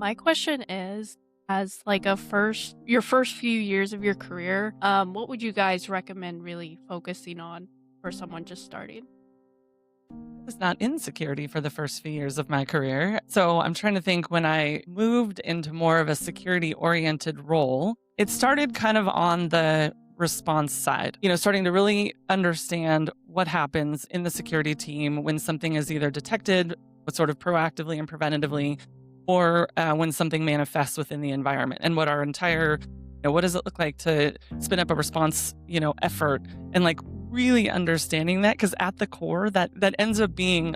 My question is, as like your first few years of your career, what would you guys recommend really focusing on for someone just starting? Was not in security for the first few years of my career. So I'm trying to think when I moved into more of a security oriented role, it started kind of on the response side, starting to really understand what happens in the security team when something is either detected sort of proactively and preventatively, or when something manifests within the environment and what our entire, what does it look like to spin up a response, effort and like really understanding that, because at the core that ends up being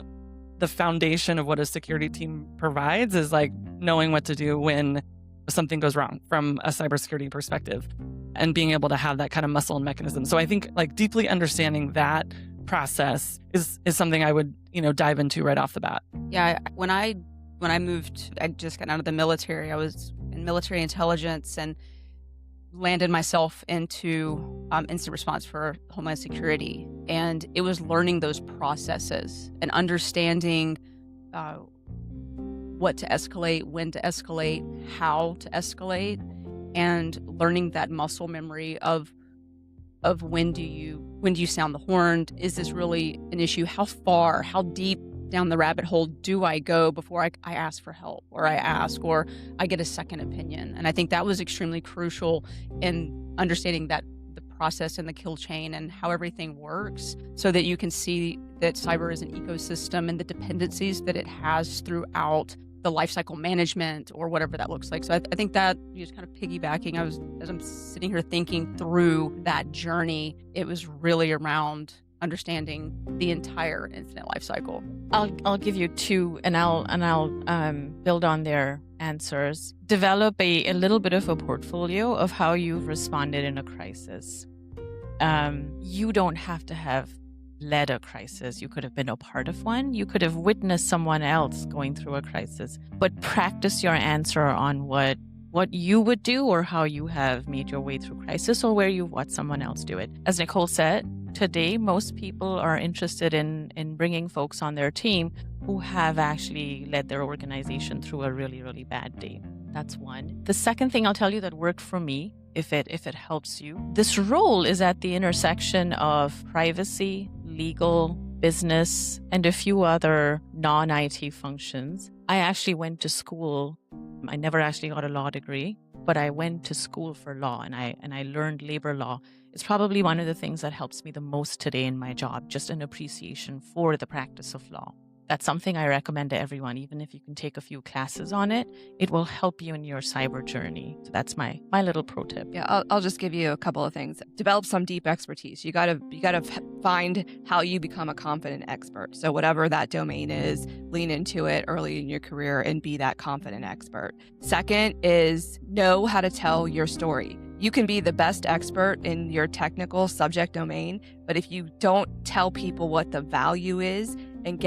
the foundation of what a security team provides is like knowing what to do when something goes wrong from a cybersecurity perspective and being able to have that kind of muscle and mechanism. So I think like deeply understanding that process is something I would, dive into right off the bat. Yeah, when I moved, I just got out of the military. I was in military intelligence and landed myself into instant response for Homeland Security. And it was learning those processes and understanding what to escalate, when to escalate, how to escalate, and learning that muscle memory of when do you sound the horn? Is this really an issue? How deep down the rabbit hole do I go before I ask for help, or or I get a second opinion? And I think that was extremely crucial in understanding that the process and the kill chain and how everything works, so that you can see that cyber is an ecosystem and the dependencies that it has throughout the lifecycle management or whatever that looks like. So I think that just kind of piggybacking, as I'm sitting here thinking through that journey, it was really around understanding the entire incident lifecycle. I'll give you two, and I'll build on their answers. Develop a little bit of a portfolio of how you've responded in a crisis. You don't have to have led a crisis. You could have been a part of one. You could have witnessed someone else going through a crisis. But practice your answer on what you would do, or how you have made your way through crisis, or where you've watched someone else do it. As Nicole said, today, most people are interested in bringing folks on their team who have actually led their organization through a really, really bad day. That's one. The second thing I'll tell you that worked for me, if it helps you, this role is at the intersection of privacy, legal, business, and a few other non-IT functions. I actually went to school. I never actually got a law degree, but I went to school for law, and I learned labor law. It's probably one of the things that helps me the most today in my job, just an appreciation for the practice of law. That's something I recommend to everyone. Even if you can take a few classes on it, it will help you in your cyber journey. So that's my little pro tip. Yeah, I'll just give you a couple of things. Develop some deep expertise. You gotta find how you become a confident expert. So whatever that domain is, lean into it early in your career and be that confident expert. Second is know how to tell your story. You can be the best expert in your technical subject domain, but if you don't tell people what the value is and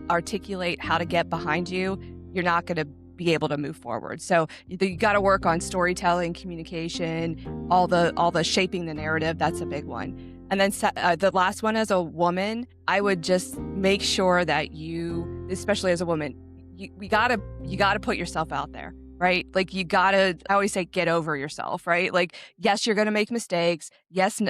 articulate how to get behind you, you're not going to be able to move forward. So you got to work on storytelling, communication, all the shaping the narrative. That's a big one. And then the last one, as a woman, I would just make sure that you, especially as a woman, you gotta put yourself out there, right? Like I always say, get over yourself, right? Like, yes, you're going to make mistakes. Yes,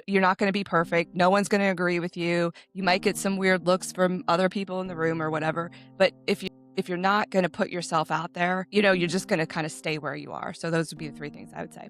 you're not going to be perfect. No one's going to agree with you. You might get some weird looks from other people in the room or whatever. But if you're not going to put yourself out there, you're just going to kind of stay where you are. So those would be the three things I would say.